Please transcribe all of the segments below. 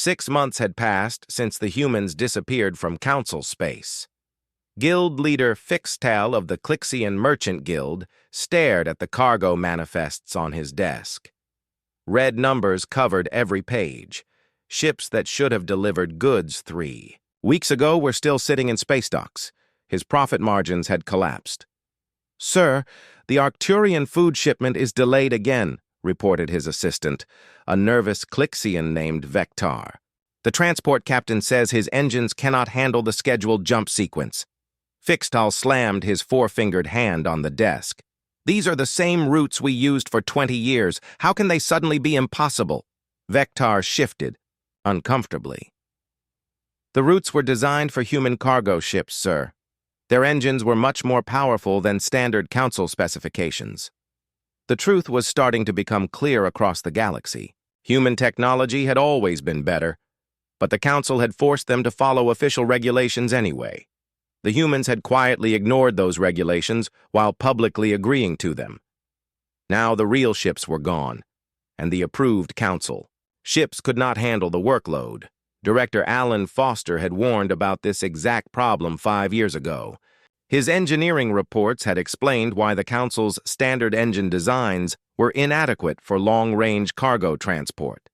6 months had passed since the humans disappeared from Council space. Guild leader Fixtel of the Clixian Merchant Guild stared at the cargo manifests on his desk. Red numbers covered every page. Ships that should have delivered goods 3 weeks ago were still sitting in space docks. His profit margins had collapsed. "Sir, the Arcturian food shipment is delayed again," reported his assistant, a nervous Clixian named Vectar. "The transport captain says his engines cannot handle the scheduled jump sequence." Fixtal slammed his four-fingered hand on the desk. "These are the same routes we used for 20 years. How can they suddenly be impossible?" Vectar shifted, uncomfortably. "The routes were designed for human cargo ships, sir. Their engines were much more powerful than standard Council specifications." The truth was starting to become clear across the galaxy. Human technology had always been better, but the Council had forced them to follow official regulations anyway. The humans had quietly ignored those regulations while publicly agreeing to them. Now the real ships were gone, and the approved Council. Ships could not handle the workload. Director Alan Foster had warned about this exact problem 5 years ago. His engineering reports had explained why the Council's standard engine designs were inadequate for long-range cargo transport.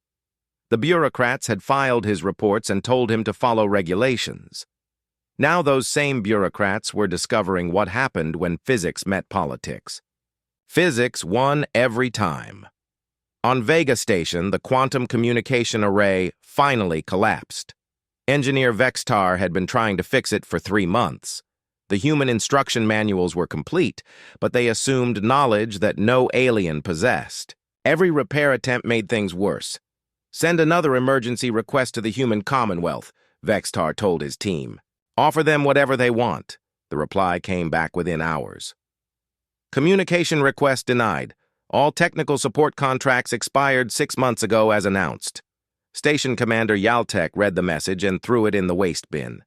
The bureaucrats had filed his reports and told him to follow regulations. Now those same bureaucrats were discovering what happened when physics met politics. Physics won every time. On Vega Station, the quantum communication array finally collapsed. Engineer Vextar had been trying to fix it for 3 months. The human instruction manuals were complete, but they assumed knowledge that no alien possessed. Every repair attempt made things worse. "Send another emergency request to the human Commonwealth," Vextar told his team. "Offer them whatever they want." The reply came back within hours. "Communication request denied. All technical support contracts expired 6 months ago as announced." Station Commander Yaltek read the message and threw it in the waste bin.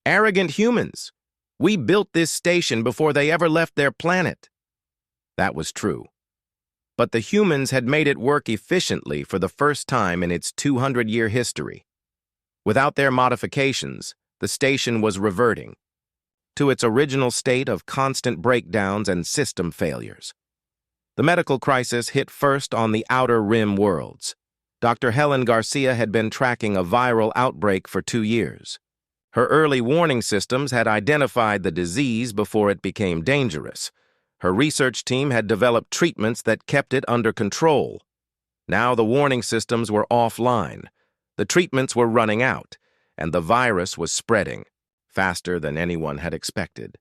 "Arrogant humans! We built this station before they ever left their planet." That was true. But the humans had made it work efficiently for the first time in its 200-year history. Without their modifications, the station was reverting to its original state of constant breakdowns and system failures. The medical crisis hit first on the Outer Rim worlds. Dr. Helen Garcia had been tracking a viral outbreak for 2 years. Her early warning systems had identified the disease before it became dangerous. Her research team had developed treatments that kept it under control. Now the warning systems were offline. The treatments were running out, and the virus was spreading faster than anyone had expected.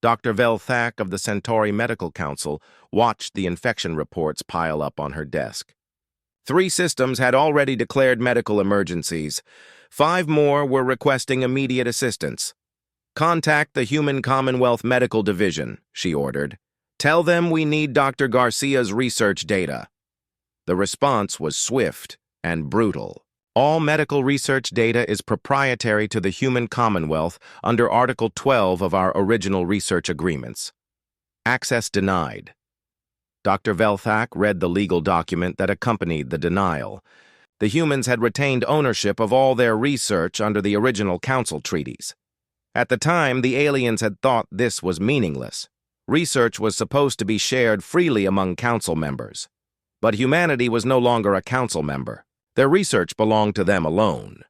Dr. Velthak of the Centauri Medical Council watched the infection reports pile up on her desk. 3 systems had already declared medical emergencies. 5 more were requesting immediate assistance. "Contact the Human Commonwealth Medical Division," she ordered. "Tell them we need Dr. Garcia's research data." The response was swift and brutal. "All medical research data is proprietary to the Human Commonwealth under Article 12 of our original research agreements. Access denied." Dr. Velthak read the legal document that accompanied the denial. The humans had retained ownership of all their research under the original Council treaties. At the time, the aliens had thought this was meaningless. Research was supposed to be shared freely among Council members. But humanity was no longer a Council member. Their research belonged to them alone.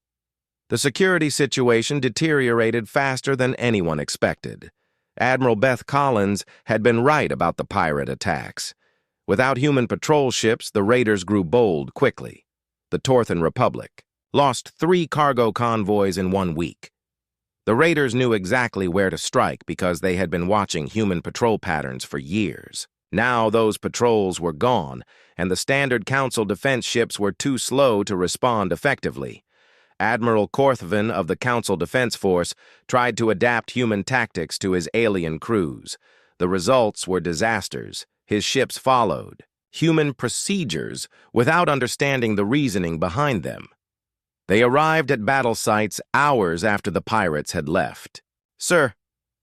The security situation deteriorated faster than anyone expected. Admiral Beth Collins had been right about the pirate attacks. Without human patrol ships, the raiders grew bold quickly. The Torthan Republic lost 3 cargo convoys in 1 week. The raiders knew exactly where to strike because they had been watching human patrol patterns for years. Now those patrols were gone, and the standard Council defense ships were too slow to respond effectively. Admiral Korthvin of the Council Defense Force tried to adapt human tactics to his alien crews. The results were disasters. His ships followed human procedures without understanding the reasoning behind them. They arrived at battle sites hours after the pirates had left. "Sir,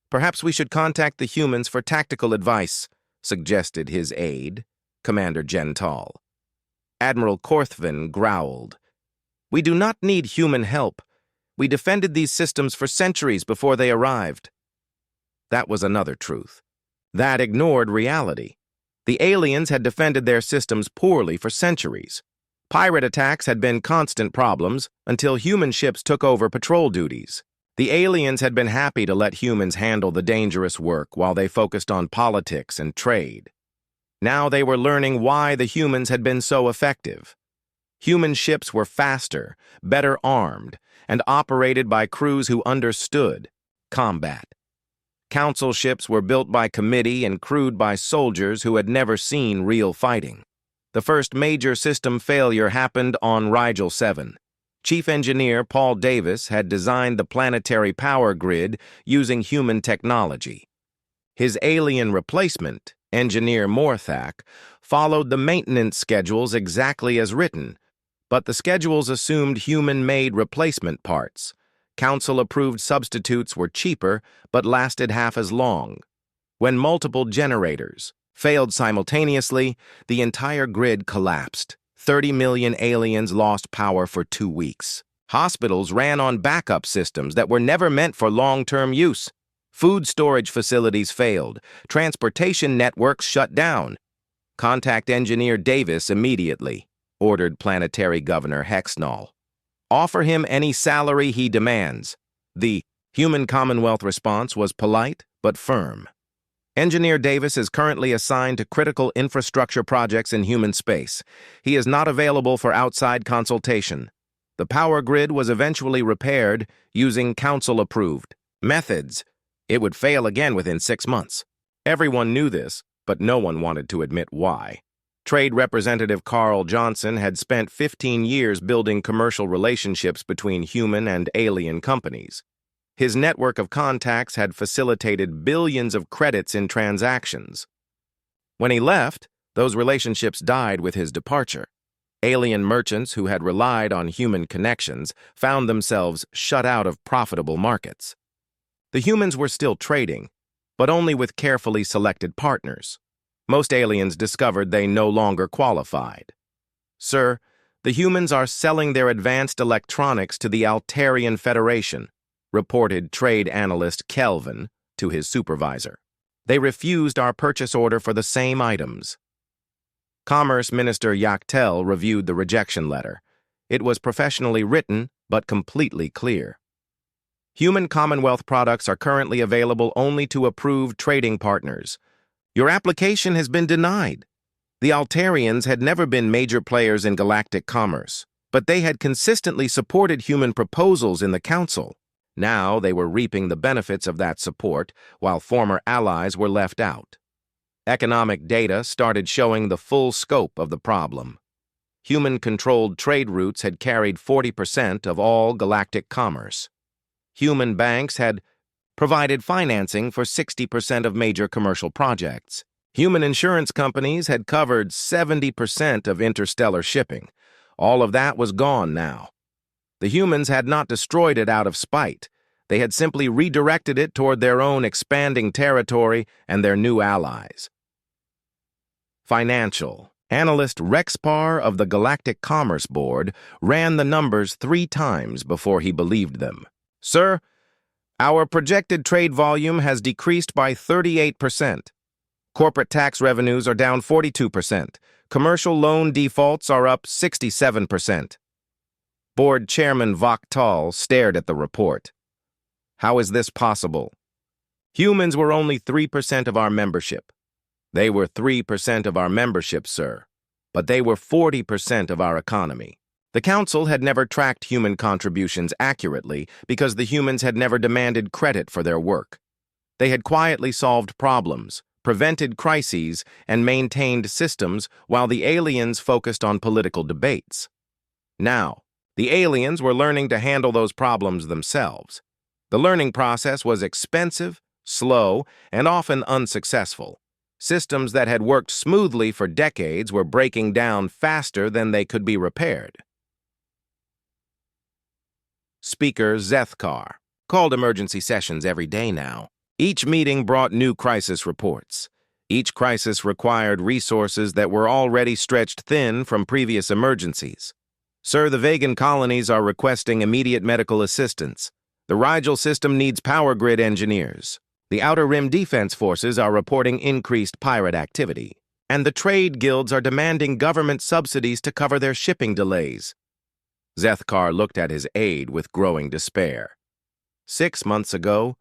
perhaps we should contact the humans for tactical advice," suggested his aide, Commander Gental. Admiral Korthvin growled. We do not need human help. We defended these systems for centuries before they arrived. That was another truth. That ignored reality. The aliens had defended their systems poorly for centuries. Pirate attacks had been constant problems until human ships took over patrol duties. The aliens had been happy to let humans handle the dangerous work while they focused on politics and trade. Now they were learning why the humans had been so effective. Human ships were faster, better armed, and operated by crews who understood combat. Council ships were built by committee and crewed by soldiers who had never seen real fighting. The first major system failure happened on Rigel 7. Chief Engineer Paul Davis had designed the planetary power grid using human technology. His alien replacement, Engineer Morthak, followed the maintenance schedules exactly as written, but the schedules assumed human-made replacement parts. Council-approved substitutes were cheaper but lasted half as long. When multiple generators failed simultaneously, the entire grid collapsed. 30 million aliens lost power for 2 weeks. Hospitals ran on backup systems that were never meant for long-term use. Food storage facilities failed. Transportation networks shut down. Contact Engineer Davis immediately, ordered Planetary Governor Hexnall. Offer him any salary he demands. The Human Commonwealth response was polite but firm. Engineer Davis is currently assigned to critical infrastructure projects in human space. He is not available for outside consultation. The power grid was eventually repaired using council-approved methods. It would fail again within 6 months. Everyone knew this, but no one wanted to admit why. Trade Representative Carl Johnson had spent 15 years building commercial relationships between human and alien companies. His network of contacts had facilitated billions of credits in transactions. When he left, those relationships died with his departure. Alien merchants who had relied on human connections found themselves shut out of profitable markets. The humans were still trading, but only with carefully selected partners. Most aliens discovered they no longer qualified. Sir, the humans are selling their advanced electronics to the Altarian Federation, reported trade analyst Kelvin to his supervisor. They refused our purchase order for the same items. Commerce Minister Yaktel reviewed the rejection letter. It was professionally written, but completely clear. Human Commonwealth products are currently available only to approved trading partners. Your application has been denied. The Altarians had never been major players in galactic commerce, but they had consistently supported human proposals in the Council. Now they were reaping the benefits of that support, while former allies were left out. Economic data started showing the full scope of the problem. Human-controlled trade routes had carried 40% of all galactic commerce. Human banks had provided financing for 60% of major commercial projects. Human insurance companies had covered 70% of interstellar shipping. All of that was gone now. The humans had not destroyed it out of spite. They had simply redirected it toward their own expanding territory and their new allies. Financial. Analyst Rexpar of the Galactic Commerce Board ran the numbers 3 times before he believed them. Sir, our projected trade volume has decreased by 38%. Corporate tax revenues are down 42%. Commercial loan defaults are up 67%. Board Chairman Vaktal stared at the report. How is this possible? Humans were only 3% of our membership. They were 3% of our membership, sir, but they were 40% of our economy. The Council had never tracked human contributions accurately because the humans had never demanded credit for their work. They had quietly solved problems, prevented crises, and maintained systems while the aliens focused on political debates. Now, the aliens were learning to handle those problems themselves. The learning process was expensive, slow, and often unsuccessful. Systems that had worked smoothly for decades were breaking down faster than they could be repaired. Speaker Zethkar called emergency sessions every day now. Each meeting brought new crisis reports. Each crisis required resources that were already stretched thin from previous emergencies. Sir, the Vegan colonies are requesting immediate medical assistance. The Rigel system needs power grid engineers. The Outer Rim Defense Forces are reporting increased pirate activity. And the trade guilds are demanding government subsidies to cover their shipping delays. Zethkar looked at his aide with growing despair. 6 months ago,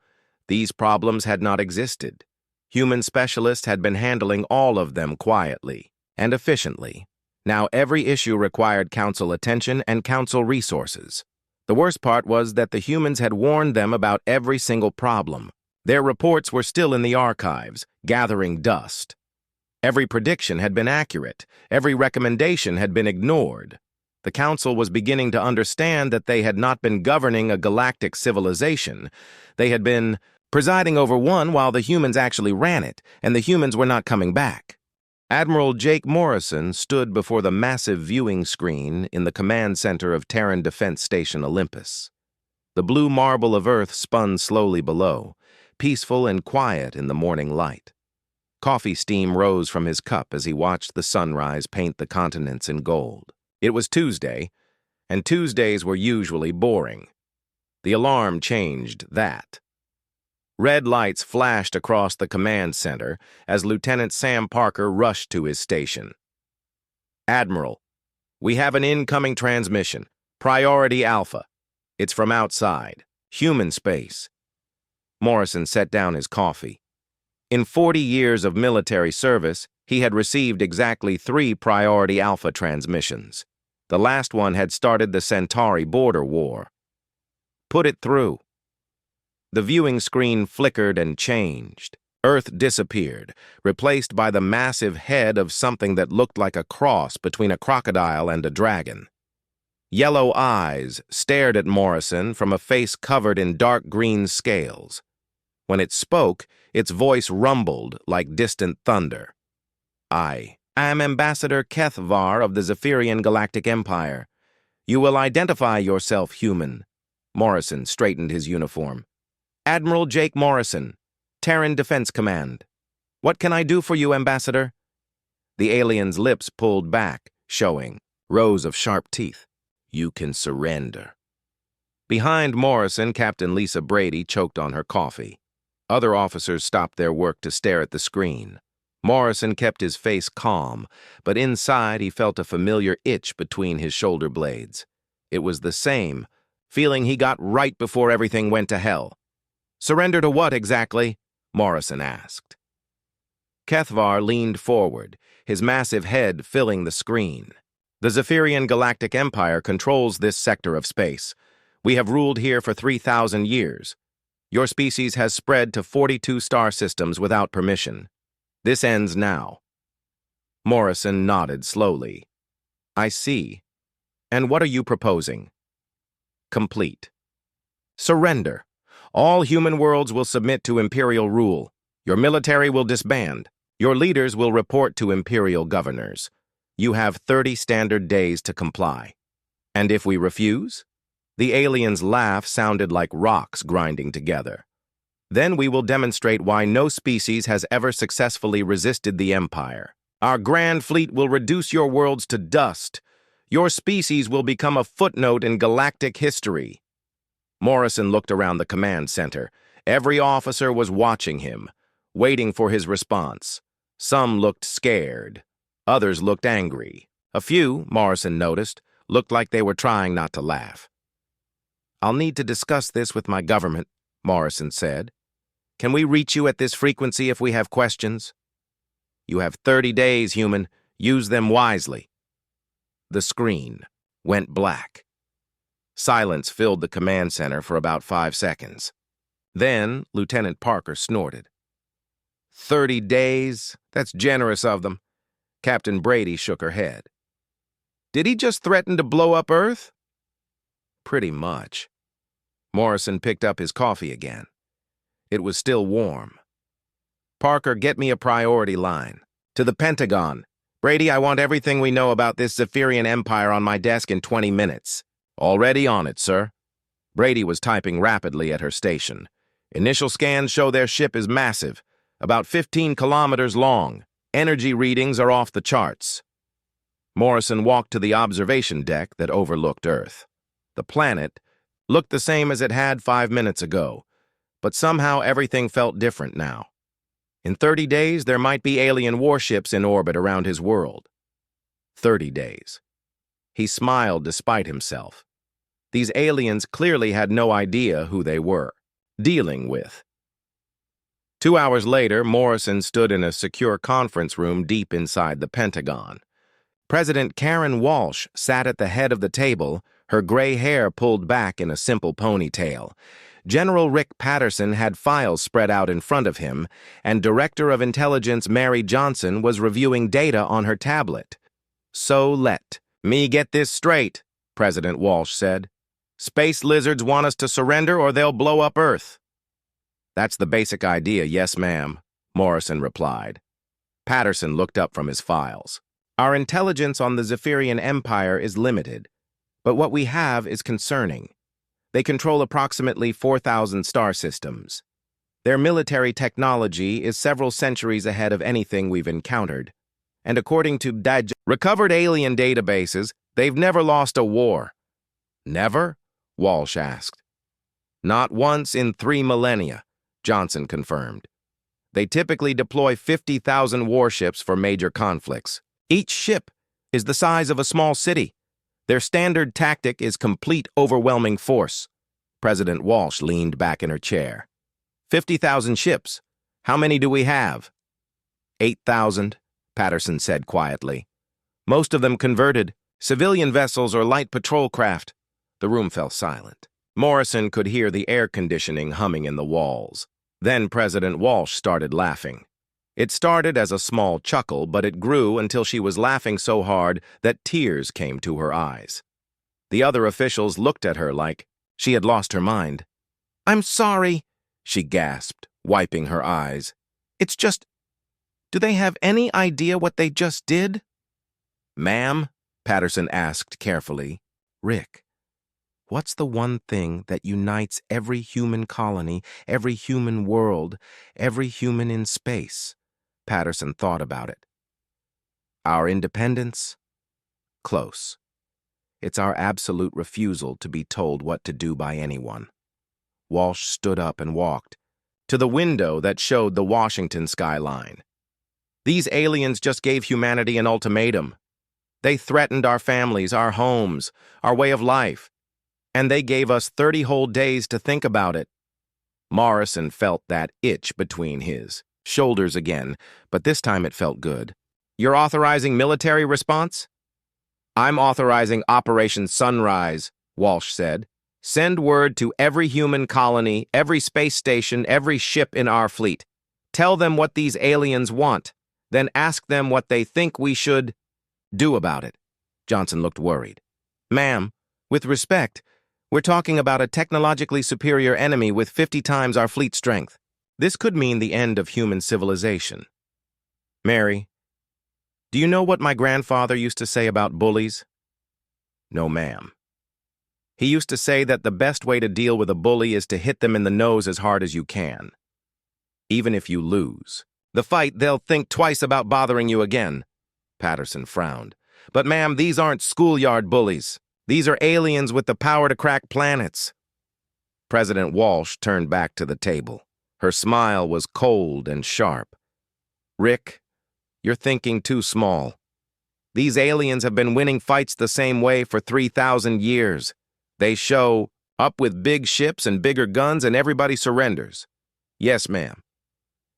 these problems had not existed. Human specialists had been handling all of them quietly and efficiently. Now every issue required council attention and council resources. The worst part was that the humans had warned them about every single problem. Their reports were still in the archives, gathering dust. Every prediction had been accurate. Every recommendation had been ignored. The council was beginning to understand that they had not been governing a galactic civilization. They had been presiding over one while the humans actually ran it, and the humans were not coming back. Admiral Jake Morrison stood before the massive viewing screen in the command center of Terran Defense Station Olympus. The blue marble of Earth spun slowly below, peaceful and quiet in the morning light. Coffee steam rose from his cup as he watched the sunrise paint the continents in gold. It was Tuesday, and Tuesdays were usually boring. The alarm changed that. Red lights flashed across the command center as Lieutenant Sam Parker rushed to his station. Admiral, we have an incoming transmission. Priority Alpha. It's from outside. Human space. Morrison set down his coffee. In 40 years of military service, he had received exactly 3 Priority Alpha transmissions. The last one had started the Centauri border war. Put it through. The viewing screen flickered and changed. Earth disappeared, replaced by the massive head of something that looked like a cross between a crocodile and a dragon. Yellow eyes stared at Morrison from a face covered in dark green scales. When it spoke, its voice rumbled like distant thunder. I am Ambassador Kethvar of the Zephyrian Galactic Empire. You will identify yourself, human. Morrison straightened his uniform. Admiral Jake Morrison, Terran Defense Command. What can I do for you, Ambassador? The alien's lips pulled back, showing rows of sharp teeth. You can surrender. Behind Morrison, Captain Lisa Brady choked on her coffee. Other officers stopped their work to stare at the screen. Morrison kept his face calm, but inside he felt a familiar itch between his shoulder blades. It was the same feeling he got right before everything went to hell. Surrender to what exactly? Morrison asked. Kethvar leaned forward, his massive head filling the screen. The Zephyrian Galactic Empire controls this sector of space. We have ruled here for 3,000 years. Your species has spread to 42 star systems without permission. This ends now. Morrison nodded slowly. I see. And what are you proposing? Complete. Surrender. All human worlds will submit to Imperial rule. Your military will disband. Your leaders will report to Imperial governors. You have 30 standard days to comply. And if we refuse? The alien's laugh sounded like rocks grinding together. Then we will demonstrate why no species has ever successfully resisted the Empire. Our grand fleet will reduce your worlds to dust. Your species will become a footnote in galactic history. Morrison looked around the command center. Every officer was watching him, waiting for his response. Some looked scared. Others looked angry. A few, Morrison noticed, looked like they were trying not to laugh. I'll need to discuss this with my government, Morrison said. Can we reach you at this frequency if we have questions? You have 30 days, human. Use them wisely. The screen went black. Silence filled the command center for about 5 seconds. Then, Lieutenant Parker snorted. 30 days? That's generous of them. Captain Brady shook her head. Did he just threaten to blow up Earth? Pretty much. Morrison picked up his coffee again. It was still warm. Parker, get me a priority line. To the Pentagon. Brady, I want everything we know about this Zephyrian Empire on my desk in 20 minutes. Already on it, sir. Brady was typing rapidly at her station. Initial scans show their ship is massive, about 15 kilometers long. Energy readings are off the charts. Morrison walked to the observation deck that overlooked Earth. The planet looked the same as it had 5 minutes ago, but somehow everything felt different now. In 30 days, there might be alien warships in orbit around his world. 30 days. He smiled despite himself. These aliens clearly had no idea who they were dealing with. 2 hours later, Morrison stood in a secure conference room deep inside the Pentagon. President Karen Walsh sat at the head of the table, her gray hair pulled back in a simple ponytail. General Rick Patterson had files spread out in front of him, and Director of Intelligence Mary Johnson was reviewing data on her tablet. "So let me get this straight," President Walsh said. "Space lizards want us to surrender or they'll blow up Earth." "That's the basic idea, yes, ma'am," Morrison replied. Patterson looked up from his files. "Our intelligence on the Zephyrian Empire is limited, but what we have is concerning. They control approximately 4,000 star systems. Their military technology is several centuries ahead of anything we've encountered. And according to recovered alien databases, they've never lost a war." "Never?" Walsh asked. "Not once in 3 millennia," Johnson confirmed. "They typically deploy 50,000 warships for major conflicts. Each ship is the size of a small city. Their standard tactic is complete overwhelming force." President Walsh leaned back in her chair. 50,000 ships. How many do we have?" 8,000, Patterson said quietly. "Most of them converted, civilian vessels or light patrol craft." The room fell silent. Morrison could hear the air conditioning humming in the walls. Then President Walsh started laughing. It started as a small chuckle, but it grew until she was laughing so hard that tears came to her eyes. The other officials looked at her like she had lost her mind. "I'm sorry," she gasped, wiping her eyes. "It's just, do they have any idea what they just did?" "Ma'am?" Patterson asked carefully. "Rick, what's the one thing that unites every human colony, every human world, every human in space?" Patterson thought about it. "Our independence? Close. It's our absolute refusal to be told what to do by anyone." Walsh stood up and walked to the window that showed the Washington skyline. "These aliens just gave humanity an ultimatum. They threatened our families, our homes, our way of life, and they gave us 30 whole days to think about it." Morrison felt that itch between his shoulders again, but this time it felt good. "You're authorizing military response?" "I'm authorizing Operation Sunrise," Walsh said. "Send word to every human colony, every space station, every ship in our fleet. Tell them what these aliens want, then ask them what they think we should do about it." Johnson looked worried. "Ma'am, with respect, we're talking about a technologically superior enemy with 50 times our fleet strength. This could mean the end of human civilization." "Mary, do you know what my grandfather used to say about bullies?" "No, ma'am." "He used to say that the best way to deal with a bully is to hit them in the nose as hard as you can. Even if you lose the fight, they'll think twice about bothering you again." Patterson frowned. "But ma'am, these aren't schoolyard bullies. These are aliens with the power to crack planets." President Walsh turned back to the table. Her smile was cold and sharp. "Rick, you're thinking too small. These aliens have been winning fights the same way for 3,000 years. They show up with big ships and bigger guns and everybody surrenders. Yes, ma'am.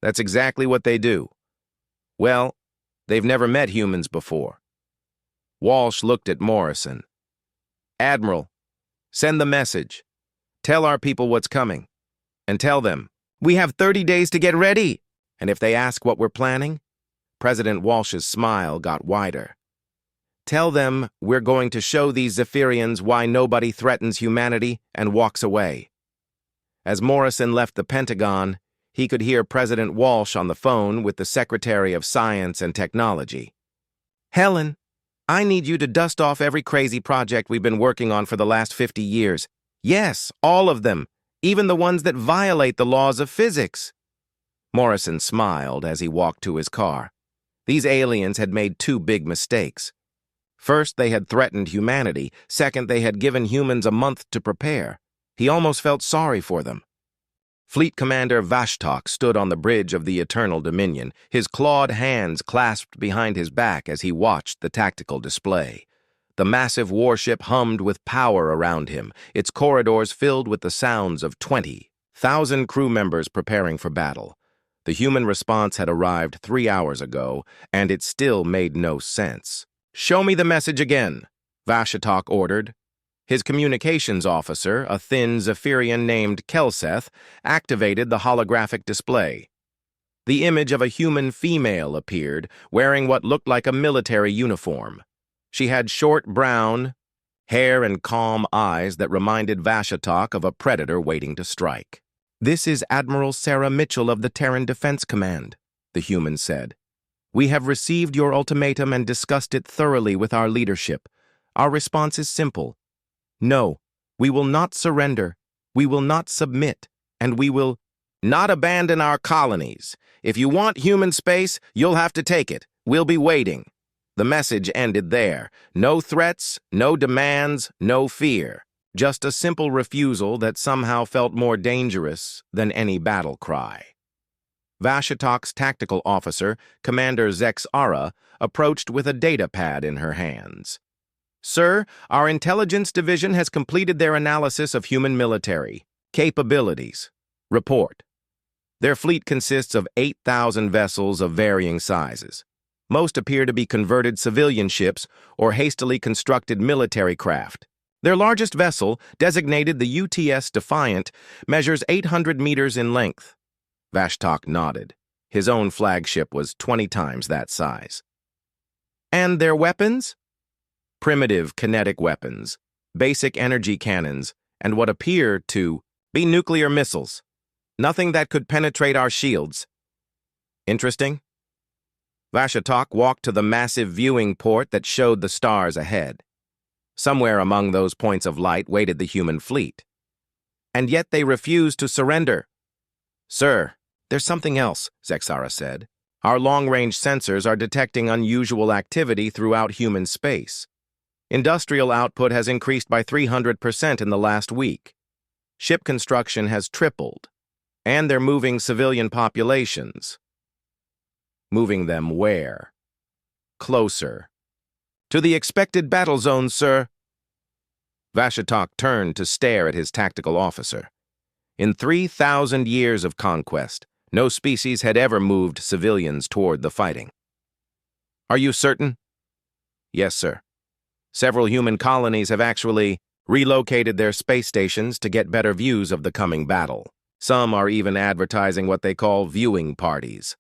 That's exactly what they do. Well, they've never met humans before." Walsh looked at Morrison. "Admiral, send the message. Tell our people what's coming. And tell them, we have 30 days to get ready. And if they ask what we're planning," President Walsh's smile got wider, "tell them we're going to show these Zephyrians why nobody threatens humanity and walks away." As Morrison left the Pentagon, he could hear President Walsh on the phone with the Secretary of Science and Technology. "Helen, I need you to dust off every crazy project we've been working on for the last 50 years. Yes, all of them, even the ones that violate the laws of physics." Morrison smiled as he walked to his car. These aliens had made 2 big mistakes. First, they had threatened humanity. Second, they had given humans a month to prepare. He almost felt sorry for them. Fleet Commander Vashtok stood on the bridge of the Eternal Dominion, his clawed hands clasped behind his back as he watched the tactical display. The massive warship hummed with power around him, its corridors filled with the sounds of 20,000 crew members preparing for battle. The human response had arrived 3 hours ago, and it still made no sense. "Show me the message again," Vashtok ordered. His communications officer, a thin Zephyrian named Kelseth, activated the holographic display. The image of a human female appeared, wearing what looked like a military uniform. She had short brown hair and calm eyes that reminded Vashtok of a predator waiting to strike. "This is Admiral Sarah Mitchell of the Terran Defense Command," the human said. "We have received your ultimatum and discussed it thoroughly with our leadership. Our response is simple. No, we will not surrender, we will not submit, and we will not abandon our colonies. If you want human space, you'll have to take it. We'll be waiting." The message ended there. No threats, no demands, no fear. Just a simple refusal that somehow felt more dangerous than any battle cry. Vashtok's tactical officer, Commander Zexara, approached with a data pad in her hands. "Sir, our intelligence division has completed their analysis of human military capabilities. Report. Their fleet consists of 8,000 vessels of varying sizes. Most appear to be converted civilian ships or hastily constructed military craft. Their largest vessel, designated the UTS Defiant, measures 800 meters in length." Vashtok nodded. His own flagship was 20 times that size. "And their weapons?" "Primitive kinetic weapons, basic energy cannons, and what appear to be nuclear missiles. Nothing that could penetrate our shields." "Interesting." Vashtok walked to the massive viewing port that showed the stars ahead. Somewhere among those points of light waited the human fleet. "And yet they refused to surrender." "Sir, there's something else," Zexara said. "Our long-range sensors are detecting unusual activity throughout human space. Industrial output has increased by 300% in the last week. Ship construction has tripled, and they're moving civilian populations." "Moving them where?" "Closer." "To the expected battle zone, sir." Vashtok turned to stare at his tactical officer. In 3,000 years of conquest, no species had ever moved civilians toward the fighting. "Are you certain?" "Yes, sir. Several human colonies have actually relocated their space stations to get better views of the coming battle. Some are even advertising what they call viewing parties."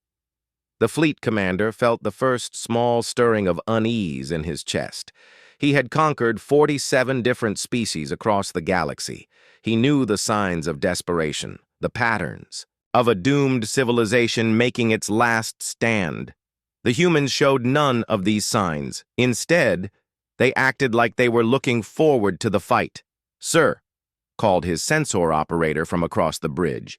The fleet commander felt the first small stirring of unease in his chest. He had conquered 47 different species across the galaxy. He knew the signs of desperation, the patterns of a doomed civilization making its last stand. The humans showed none of these signs. Instead, they acted like they were looking forward to the fight. "Sir," called his sensor operator from across the bridge,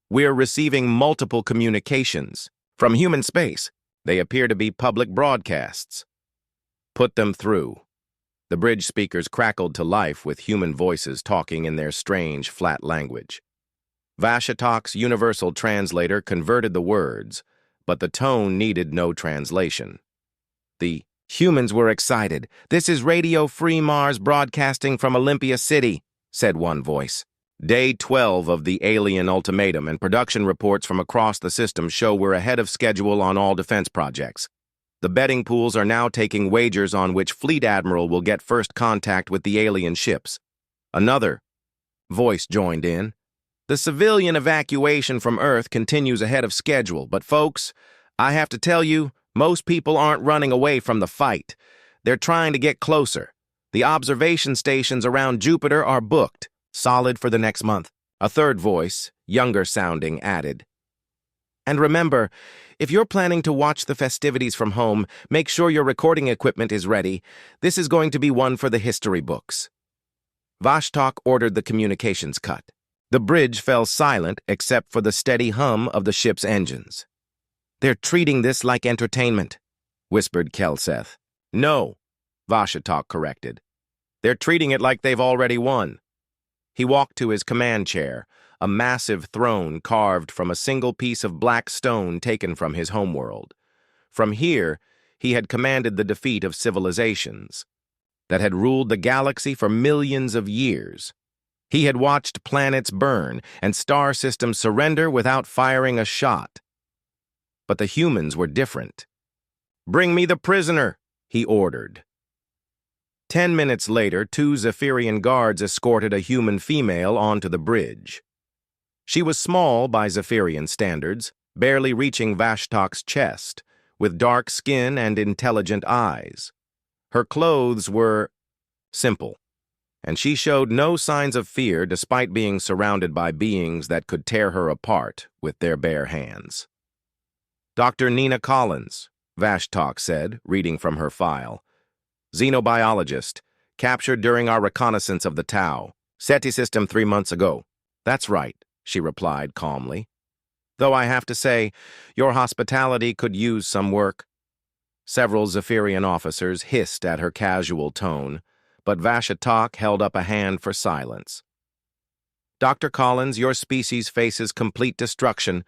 "we're receiving multiple communications from human space. They appear to be public broadcasts." "Put them through." The bridge speakers crackled to life with human voices talking in their strange, flat language. Vashtok's universal translator converted the words, but the tone needed no translation. The humans were excited. "This is Radio Free Mars broadcasting from Olympia City," said one voice. "Day 12 of the alien ultimatum, and production reports from across the system show we're ahead of schedule on all defense projects. The betting pools are now taking wagers on which fleet admiral will get first contact with the alien ships." Another voice joined in. "The civilian evacuation from Earth continues ahead of schedule, but folks, I have to tell you, most people aren't running away from the fight. They're trying to get closer. The observation stations around Jupiter are booked, solid for the next month." A third voice, younger sounding, added, "And remember, if you're planning to watch the festivities from home, make sure your recording equipment is ready. This is going to be one for the history books." Vashtok ordered the communications cut. The bridge fell silent except for the steady hum of the ship's engines. "They're treating this like entertainment," whispered Kelseth. "No, Vashatok corrected. They're treating it like they've already won. He walked to his command chair, a massive throne carved from a single piece of black stone taken from his homeworld. From here, he had commanded the defeat of civilizations that had ruled the galaxy for millions of years. He had watched planets burn and star systems surrender without firing a shot. But the humans were different. "Bring me the prisoner," he ordered. 10 minutes later, 2 Zephyrian guards escorted a human female onto the bridge. She was small by Zephyrian standards, barely reaching Vashtok's chest, with dark skin and intelligent eyes. Her clothes were simple, and she showed no signs of fear despite being surrounded by beings that could tear her apart with their bare hands. "Dr. Nina Collins," Vashtok said, reading from her file. "Xenobiologist, captured during our reconnaissance of the Tau. SETI system 3 months ago." "That's right," she replied calmly. "Though I have to say, your hospitality could use some work." Several Zephyrian officers hissed at her casual tone, but Vashatok held up a hand for silence. "Dr. Collins, your species faces complete destruction.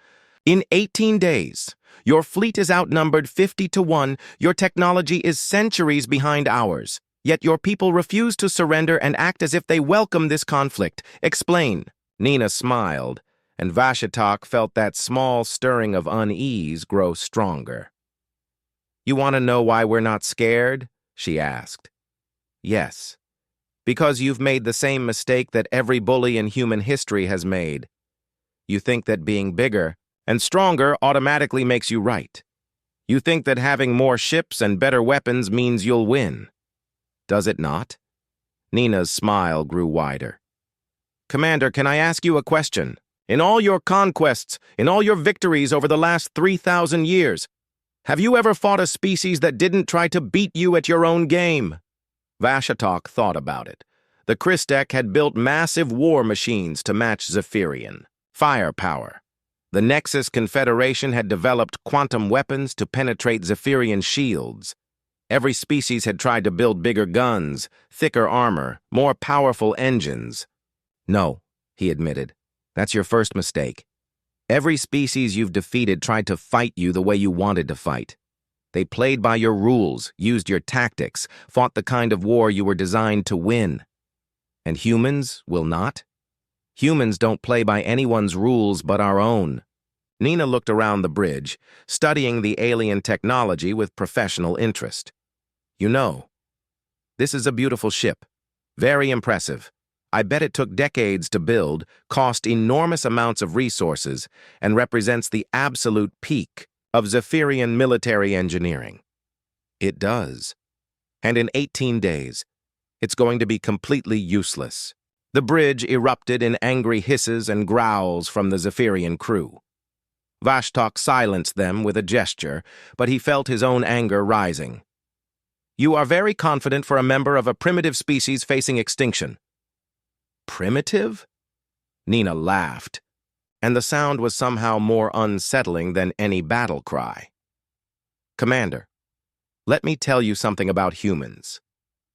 In 18 days, your fleet is outnumbered 50 to 1, your technology is centuries behind ours, yet your people refuse to surrender and act as if they welcome this conflict. Explain." Nina smiled, and Vashatok felt that small stirring of unease grow stronger. "You want to know why we're not scared?" she asked. "Yes. Because you've made the same mistake that every bully in human history has made. You think that being bigger and stronger automatically makes you right. You think that having more ships and better weapons means you'll win. Does it not?" Nina's smile grew wider. "Commander, can I ask you a question? In all your conquests, in all your victories over the last 3,000 years, have you ever fought a species that didn't try to beat you at your own game?" Vashatok thought about it. The Christek had built massive war machines to match Zephyrian firepower. The Nexus Confederation had developed quantum weapons to penetrate Zephyrian shields. Every species had tried to build bigger guns, thicker armor, more powerful engines. "No," he admitted. "That's your first mistake. Every species you've defeated tried to fight you the way you wanted to fight. They played by your rules, used your tactics, fought the kind of war you were designed to win. And humans will not? Humans don't play by anyone's rules but our own." Nina looked around the bridge, studying the alien technology with professional interest. "You know, this is a beautiful ship. Very impressive. I bet it took decades to build, cost enormous amounts of resources, and represents the absolute peak of Zephyrian military engineering." "It does. And in 18 days, it's going to be completely useless." The bridge erupted in angry hisses and growls from the Zephyrian crew. Vashtok silenced them with a gesture, but he felt his own anger rising. "You are very confident for a member of a primitive species facing extinction." "Primitive?" Nina laughed, and the sound was somehow more unsettling than any battle cry. "Commander, let me tell you something about humans.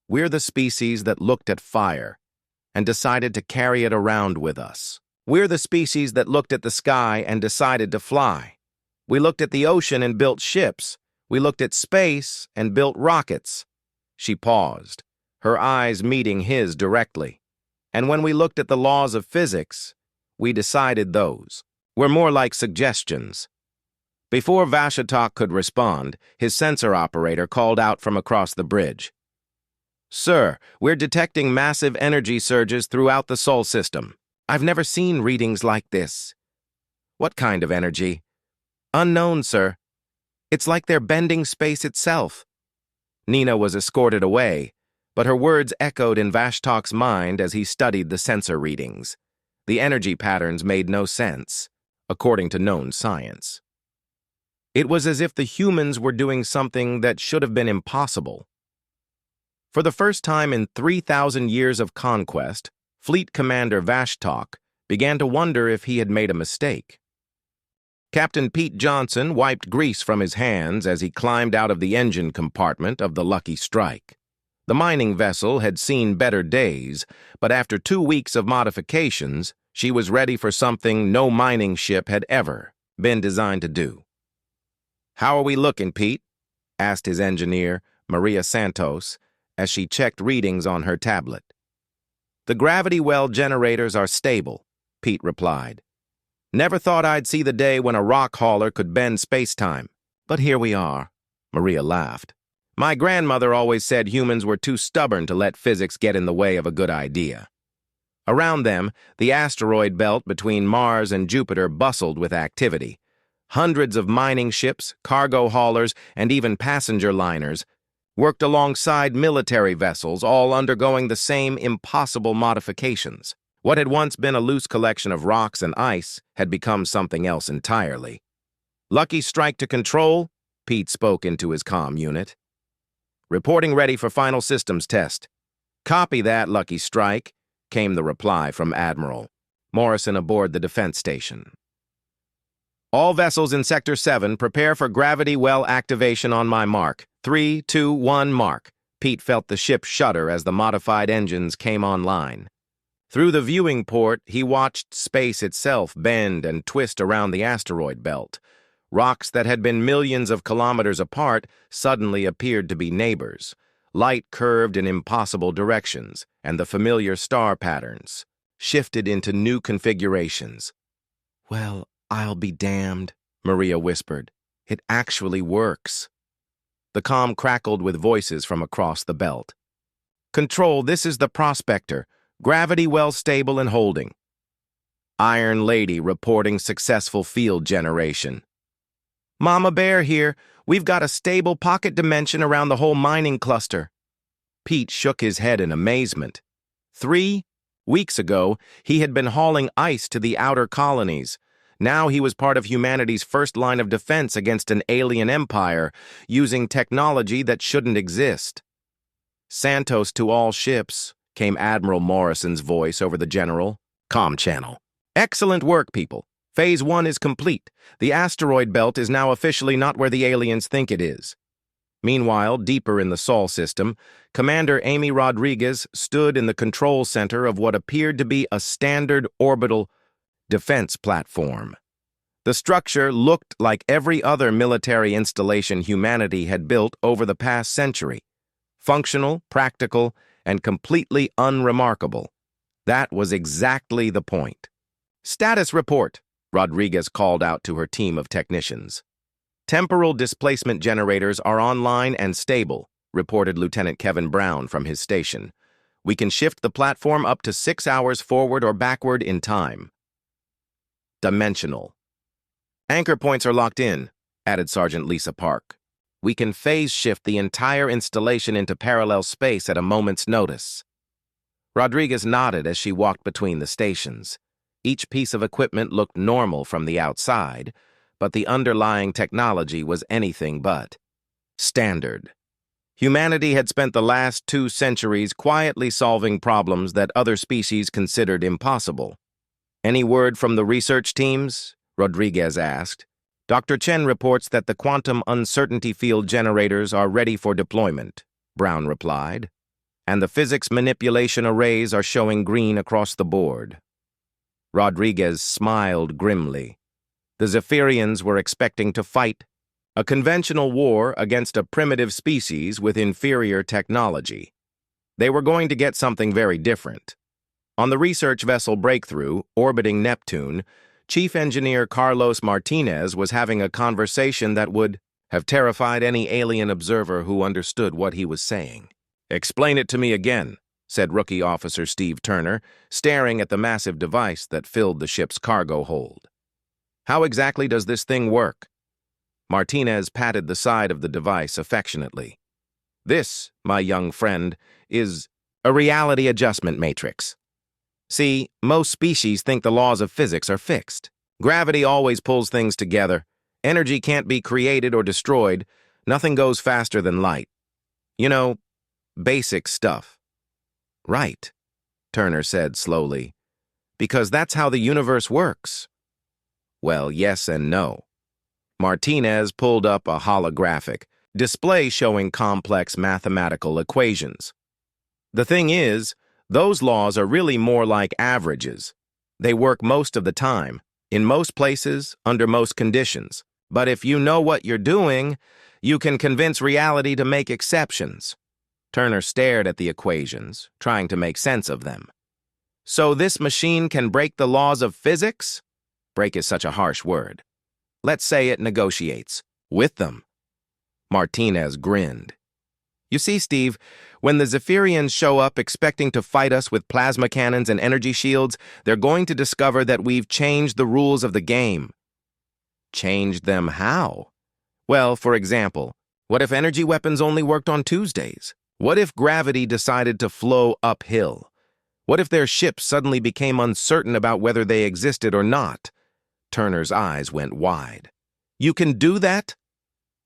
We're the species that looked at fire and decided to carry it around with us. We're the species that looked at the sky and decided to fly. We looked at the ocean and built ships. We looked at space and built rockets." She paused, her eyes meeting his directly. "And when we looked at the laws of physics, we decided those. We're more like suggestions." Before Vashatok could respond, his sensor operator called out from across the bridge. "Sir, we're detecting massive energy surges throughout the Sol system. I've never seen readings like this." "What kind of energy?" "Unknown, sir. It's like they're bending space itself." Nina was escorted away, but her words echoed in Vashtok's mind as he studied the sensor readings. The energy patterns made no sense, according to known science. It was as if the humans were doing something that should have been impossible. For the first time in 3,000 years of conquest, Fleet Commander Vashtok began to wonder if he had made a mistake. Captain Pete Johnson wiped grease from his hands as he climbed out of the engine compartment of the Lucky Strike. The mining vessel had seen better days, but after 2 weeks of modifications, she was ready for something no mining ship had ever been designed to do. "How are we looking, Pete?" asked his engineer, Maria Santos, as she checked readings on her tablet. "The gravity well generators are stable," Pete replied. "Never thought I'd see the day when a rock hauler could bend space-time, but here we are," Maria laughed. "My grandmother always said humans were too stubborn to let physics get in the way of a good idea." Around them, the asteroid belt between Mars and Jupiter bustled with activity. Hundreds of mining ships, cargo haulers, and even passenger liners worked alongside military vessels, all undergoing the same impossible modifications. What had once been a loose collection of rocks and ice had become something else entirely. "Lucky strike to control," Pete spoke into his comm unit. "Reporting ready for final systems test." "Copy that, Lucky Strike," came the reply from Admiral Morrison aboard the defense station. "All vessels in Sector 7 prepare for gravity well activation on my mark. 3, 2, 1, mark." Pete felt the ship shudder as the modified engines came online. Through the viewing port, he watched space itself bend and twist around the asteroid belt. Rocks that had been millions of kilometers apart suddenly appeared to be neighbors. Light curved in impossible directions, and the familiar star patterns shifted into new configurations. "Well, I'll be damned," Maria whispered. "It actually works." The comm crackled with voices from across the belt. "Control, this is the Prospector. Gravity well stable and holding." "Iron Lady reporting successful field generation." "Mama Bear here. We've got a stable pocket dimension around the whole mining cluster." Pete shook his head in amazement. 3 weeks ago, he had been hauling ice to the outer colonies. Now he was part of humanity's first line of defense against an alien empire, using technology that shouldn't exist. "Santos to all ships," came Admiral Morrison's voice over the general comm channel. "Excellent work, people. Phase 1 is complete. The asteroid belt is now officially not where the aliens think it is." Meanwhile, deeper in the Sol system, Commander Amy Rodriguez stood in the control center of what appeared to be a standard orbital defense platform. The structure looked like every other military installation humanity had built over the past century. Functional, practical, and completely unremarkable. That was exactly the point. "Status report," Rodriguez called out to her team of technicians. "Temporal displacement generators are online and stable," reported Lieutenant Kevin Brown from his station. "We can shift the platform up to 6 hours forward or backward in time." Dimensional. "Anchor points are locked in," added Sergeant Lisa Park. "We can phase shift the entire installation into parallel space at a moment's notice." Rodriguez nodded as she walked between the stations. Each piece of equipment looked normal from the outside, but the underlying technology was anything but standard. Humanity had spent the last 2 centuries quietly solving problems that other species considered impossible. "Any word from the research teams?" Rodriguez asked. "Dr. Chen reports that the quantum uncertainty field generators are ready for deployment," Brown replied. "And the physics manipulation arrays are showing green across the board." Rodriguez smiled grimly. The Zephyrians were expecting to fight a conventional war against a primitive species with inferior technology. They were going to get something very different. On the research vessel Breakthrough, orbiting Neptune, Chief Engineer Carlos Martinez was having a conversation that would have terrified any alien observer who understood what he was saying. "Explain it to me again," said Rookie Officer Steve Turner, staring at the massive device that filled the ship's cargo hold. "How exactly does this thing work?" Martinez patted the side of the device affectionately. "This, my young friend, is a reality adjustment matrix. See, most species think the laws of physics are fixed. Gravity always pulls things together. Energy can't be created or destroyed. Nothing goes faster than light. You know, basic stuff." "Right," Turner said slowly, "because that's how the universe works." "Well, yes and no." Martinez pulled up a holographic, display showing complex mathematical equations. The thing is, those laws are really more like averages. They work most of the time, in most places, under most conditions. But if you know what you're doing, you can convince reality to make exceptions. Turner stared at the equations, trying to make sense of them. So this machine can break the laws of physics? Break is such a harsh word. Let's say it negotiates with them. Martinez grinned. You see, Steve, when the Zephyrians show up expecting to fight us with plasma cannons and energy shields, they're going to discover that we've changed the rules of the game. Changed them how? Well, for example, what if energy weapons only worked on Tuesdays? What if gravity decided to flow uphill? What if their ships suddenly became uncertain about whether they existed or not? Turner's eyes went wide. You can do that?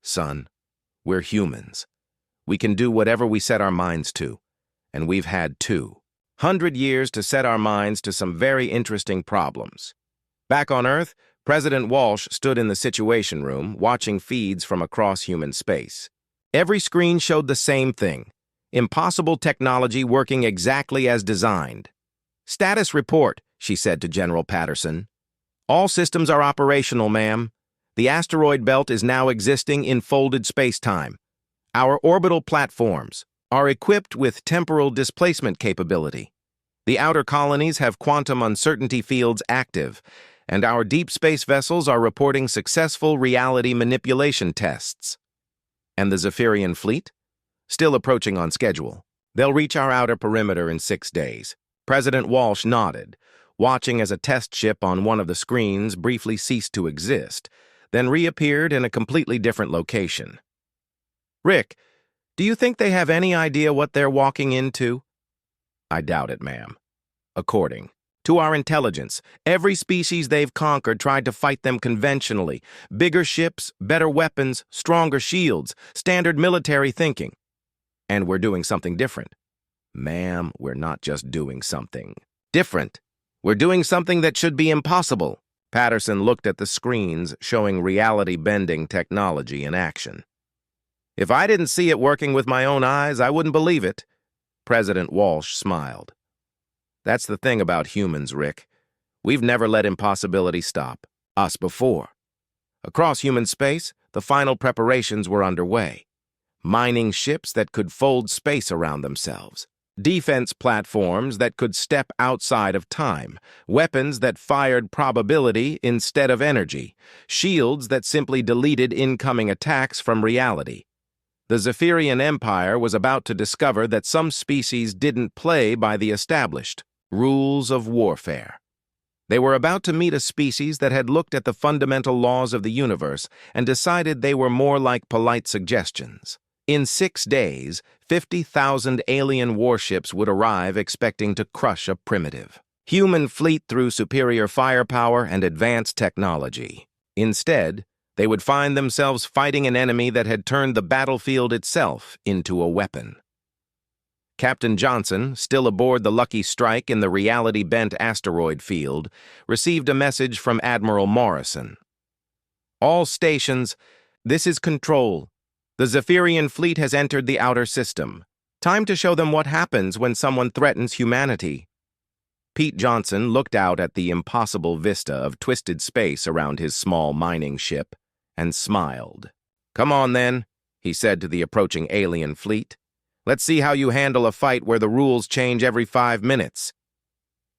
Son, we're humans. We can do whatever we set our minds to, and we've had 200 years to set our minds to some very interesting problems. Back on Earth, President Walsh stood in the Situation Room, watching feeds from across human space. Every screen showed the same thing: impossible technology working exactly as designed. Status report, she said to General Patterson. All systems are operational, ma'am. The asteroid belt is now existing in folded space-time. Our orbital platforms are equipped with temporal displacement capability. The outer colonies have quantum uncertainty fields active, and our deep space vessels are reporting successful reality manipulation tests. And the Zephyrian fleet? Still approaching on schedule. They'll reach our outer perimeter in 6 days. President Walsh nodded, watching as a test ship on one of the screens briefly ceased to exist, then reappeared in a completely different location. Rick, do you think they have any idea what they're walking into? I doubt it, ma'am. According to our intelligence, every species they've conquered tried to fight them conventionally. Bigger ships, better weapons, stronger shields, standard military thinking. And we're doing something different. Ma'am, we're not just doing something different. We're doing something that should be impossible. Patterson looked at the screens showing reality-bending technology in action. If I didn't see it working with my own eyes, I wouldn't believe it. President Walsh smiled. That's the thing about humans, Rick. We've never let impossibility stop us before. Across human space, the final preparations were underway. Mining ships that could fold space around themselves. Defense platforms that could step outside of time. Weapons that fired probability instead of energy. Shields that simply deleted incoming attacks from reality. The Zephyrian Empire was about to discover that some species didn't play by the established rules of warfare. They were about to meet a species that had looked at the fundamental laws of the universe and decided they were more like polite suggestions. In 6 days, 50,000 alien warships would arrive expecting to crush a primitive human fleet through superior firepower and advanced technology. Instead, they would find themselves fighting an enemy that had turned the battlefield itself into a weapon. Captain Johnson, still aboard the Lucky Strike in the reality-bent asteroid field, received a message from Admiral Morrison. All stations, this is Control. The Zephyrian fleet has entered the outer system. Time to show them what happens when someone threatens humanity. Pete Johnson looked out at the impossible vista of twisted space around his small mining ship and smiled. Come on, then, he said to the approaching alien fleet. Let's see how you handle a fight where the rules change every 5 minutes.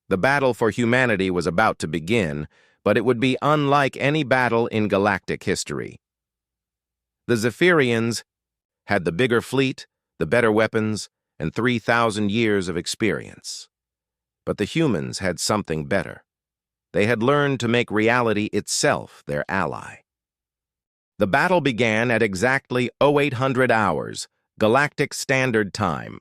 The battle for humanity was about to begin, but it would be unlike any battle in galactic history. The Zephyrians had the bigger fleet, the better weapons, and 3,000 years of experience. But the humans had something better. They had learned to make reality itself their ally. The battle began at exactly 0800 hours, Galactic Standard Time.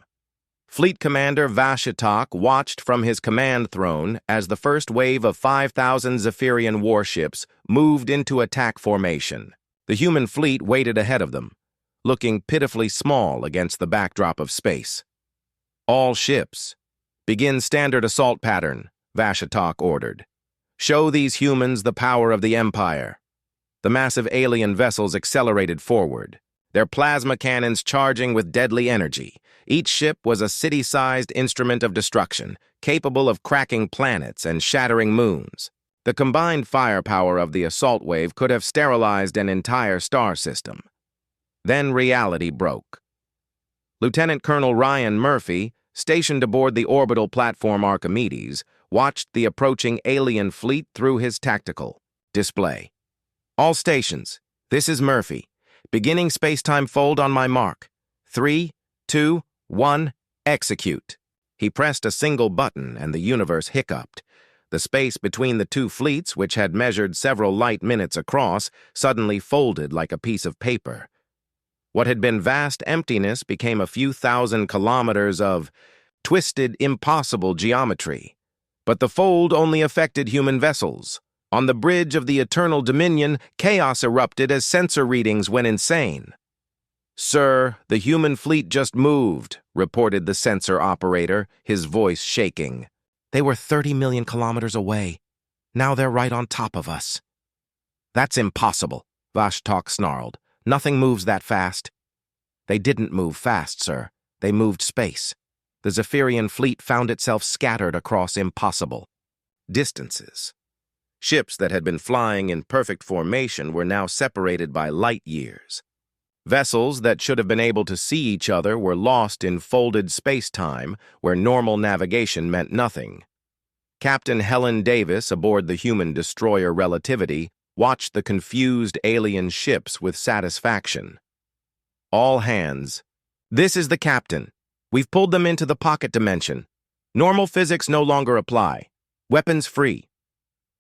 Fleet Commander Vashitok watched from his command throne as the first wave of 5,000 Zephyrian warships moved into attack formation. The human fleet waited ahead of them, looking pitifully small against the backdrop of space. All ships, begin standard assault pattern, Vashitok ordered. Show these humans the power of the Empire. The massive alien vessels accelerated forward. their plasma cannons charging with deadly energy. Each ship was a city-sized instrument of destruction, capable of cracking planets and shattering moons. The combined firepower of the assault wave could have sterilized an entire star system. Then reality broke. Lieutenant Colonel Ryan Murphy, stationed aboard the orbital platform Archimedes, watched the approaching alien fleet through his tactical display. All stations, this is Murphy. Beginning space-time fold on my mark. 3, 2, 1, execute. He pressed a single button and the universe hiccuped. The space between the two fleets, which had measured several light minutes across, suddenly folded like a piece of paper. What had been vast emptiness became a few thousand kilometers of twisted, impossible geometry. But the fold only affected human vessels. On the bridge of the Eternal Dominion, chaos erupted as sensor readings went insane. "Sir, the human fleet just moved," reported the sensor operator, his voice shaking. "They were 30 million kilometers away. Now they're right on top of us." "That's impossible," Vashtok snarled. "Nothing moves that fast." "They didn't move fast, sir. They moved space. The Zephyrian fleet found itself scattered across impossible distances. Ships that had been flying in perfect formation were now separated by light years. Vessels that should have been able to see each other were lost in folded space-time where normal navigation meant nothing. Captain Helen Davis, aboard the human destroyer Relativity, watched the confused alien ships with satisfaction. "All hands. This is the captain. We've pulled them into the pocket dimension. Normal physics no longer apply. Weapons free."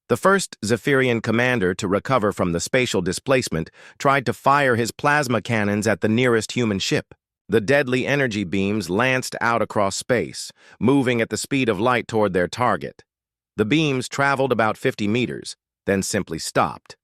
The first Zephyrian commander to recover from the spatial displacement tried to fire his plasma cannons at the nearest human ship. The deadly energy beams lanced out across space, moving at the speed of light toward their target. The beams traveled about 50 meters, then simply stopped.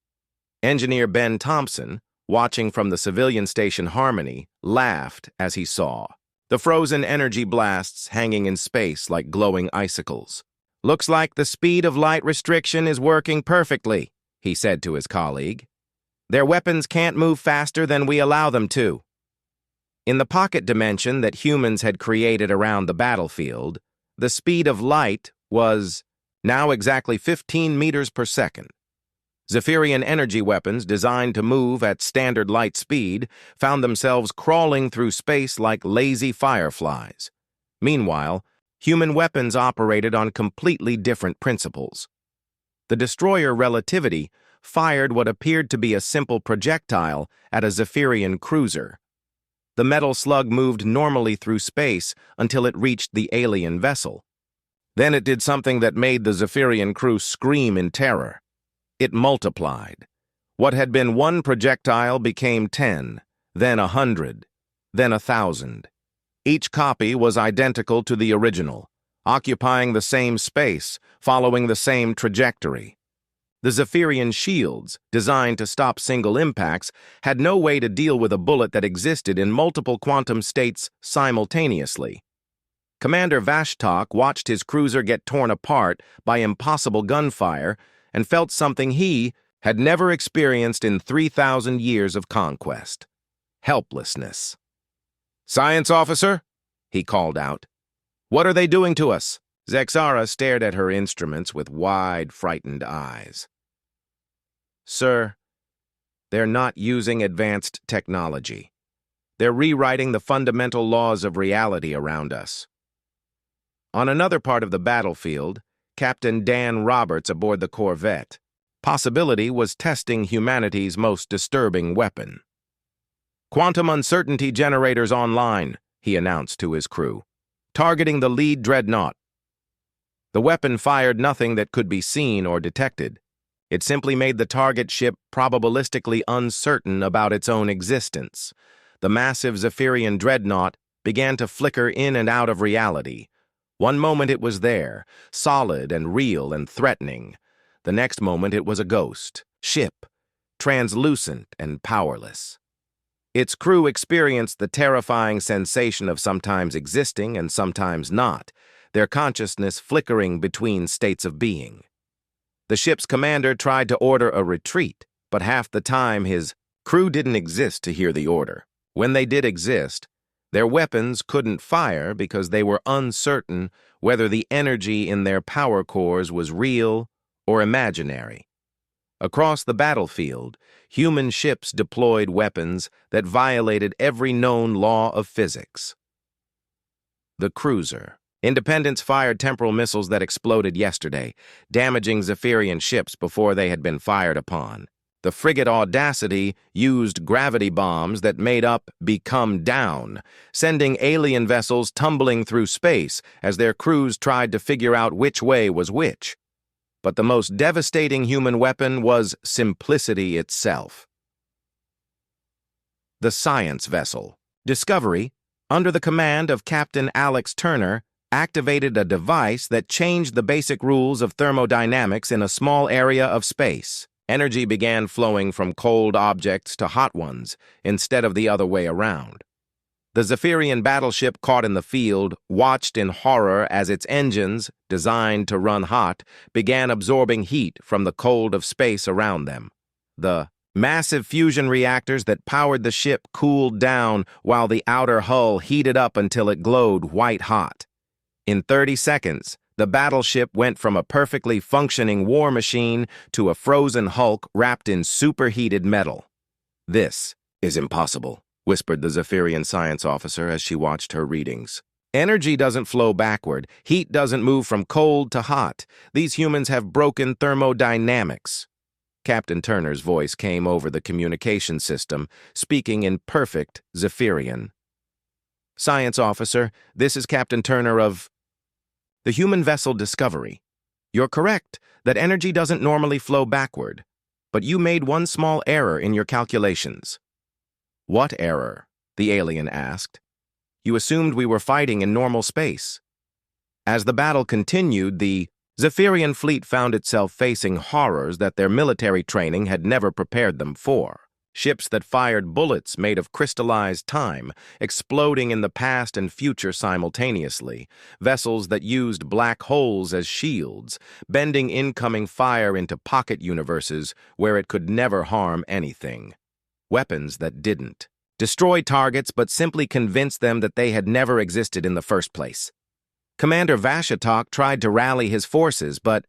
Engineer Ben Thompson, watching from the civilian station Harmony, laughed as he saw the frozen energy blasts hanging in space like glowing icicles. "Looks like the speed of light restriction is working perfectly," he said to his colleague. "Their weapons can't move faster than we allow them to." In the pocket dimension that humans had created around the battlefield, the speed of light was now exactly 15 meters per second. Zephyrian energy weapons designed to move at standard light speed found themselves crawling through space like lazy fireflies. Meanwhile, human weapons operated on completely different principles. The destroyer Relativity fired what appeared to be a simple projectile at a Zephyrian cruiser. The metal slug moved normally through space until it reached the alien vessel. Then it did something that made the Zephyrian crew scream in terror. It multiplied. What had been one projectile became 10, then 100, then 1,000. Each copy was identical to the original, occupying the same space, following the same trajectory. The Zephyrian shields, designed to stop single impacts, had no way to deal with a bullet that existed in multiple quantum states simultaneously. Commander Vashtok watched his cruiser get torn apart by impossible gunfire and felt something he had never experienced in 3,000 years of conquest: helplessness. "Science officer," he called out. "What are they doing to us?" Zexara stared at her instruments with wide, frightened eyes. "Sir, they're not using advanced technology. They're rewriting the fundamental laws of reality around us." On another part of the battlefield, Captain Dan Roberts aboard the corvette, Possibility was testing humanity's most disturbing weapon. "Quantum uncertainty generators online," he announced to his crew, "targeting the lead dreadnought." The weapon fired nothing that could be seen or detected. It simply made the target ship probabilistically uncertain about its own existence. The massive Zephyrian dreadnought began to flicker in and out of reality. One moment it was there, solid and real and threatening. The next moment it was a ghost, ship, translucent and powerless. Its crew experienced the terrifying sensation of sometimes existing and sometimes not, their consciousness flickering between states of being. The ship's commander tried to order a retreat, but half the time his crew didn't exist to hear the order. When they did exist, their weapons couldn't fire because they were uncertain whether the energy in their power cores was real or imaginary. Across the battlefield, human ships deployed weapons that violated every known law of physics. The cruiser. Independence fired temporal missiles that exploded yesterday, damaging Zephyrian ships before they had been fired upon. The frigate Audacity used gravity bombs that made up become down, sending alien vessels tumbling through space as their crews tried to figure out which way was which. But the most devastating human weapon was simplicity itself. The science vessel. Discovery, under the command of Captain Alex Turner, activated a device that changed the basic rules of thermodynamics in a small area of space. Energy began flowing from cold objects to hot ones, instead of the other way around. The Zephyrian battleship caught in the field watched in horror as its engines, designed to run hot, began absorbing heat from the cold of space around them. The massive fusion reactors that powered the ship cooled down while the outer hull heated up until it glowed white-hot. In 30 seconds, the battleship went from a perfectly functioning war machine to a frozen hulk wrapped in superheated metal. "This is impossible," whispered the Zephyrian science officer as she watched her readings. "Energy doesn't flow backward. Heat doesn't move from cold to hot. These humans have broken thermodynamics." Captain Turner's voice came over the communication system, speaking in perfect Zephyrian. "Science officer, this is Captain Turner of the human vessel Discovery. You're correct that energy doesn't normally flow backward, but you made one small error in your calculations." "What error?" the alien asked. "You assumed we were fighting in normal space." As the battle continued, the Zephyrian fleet found itself facing horrors that their military training had never prepared them for. Ships that fired bullets made of crystallized time, exploding in the past and future simultaneously. Vessels that used black holes as shields, bending incoming fire into pocket universes where it could never harm anything. Weapons that didn't destroy targets but simply convinced them that they had never existed in the first place. Commander Vashatok tried to rally his forces, but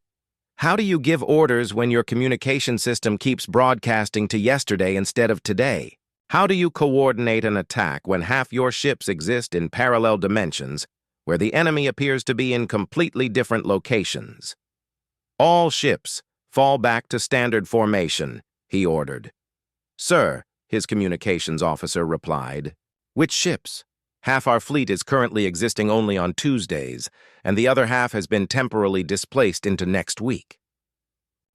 how do you give orders when your communication system keeps broadcasting to yesterday instead of today? How do you coordinate an attack when half your ships exist in parallel dimensions where the enemy appears to be in completely different locations? "All ships, fall back to standard formation," he ordered. "Sir," his communications officer replied. "Which ships? Half our fleet is currently existing only on Tuesdays, and the other half has been temporarily displaced into next week."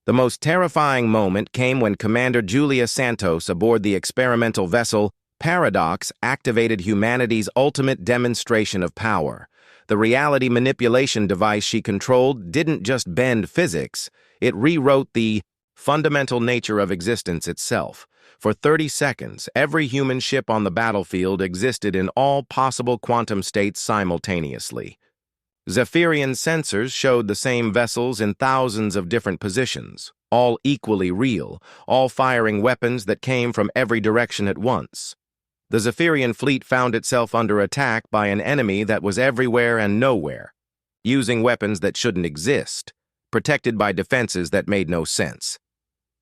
The most terrifying moment came when Commander Julia Santos aboard the experimental vessel Paradox activated humanity's ultimate demonstration of power. The reality manipulation device she controlled didn't just bend physics, it rewrote the fundamental nature of existence itself. For 30 seconds, every human ship on the battlefield existed in all possible quantum states simultaneously. Zephyrian sensors showed the same vessels in thousands of different positions, all equally real, all firing weapons that came from every direction at once. The Zephyrian fleet found itself under attack by an enemy that was everywhere and nowhere, using weapons that shouldn't exist, protected by defenses that made no sense.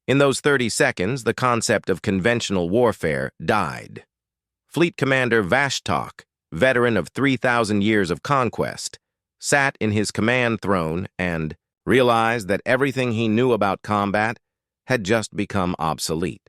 In those 30 seconds, the concept of conventional warfare died. Fleet Commander Vashtok, veteran of 3,000 years of conquest, sat in his command throne and realized that everything he knew about combat had just become obsolete.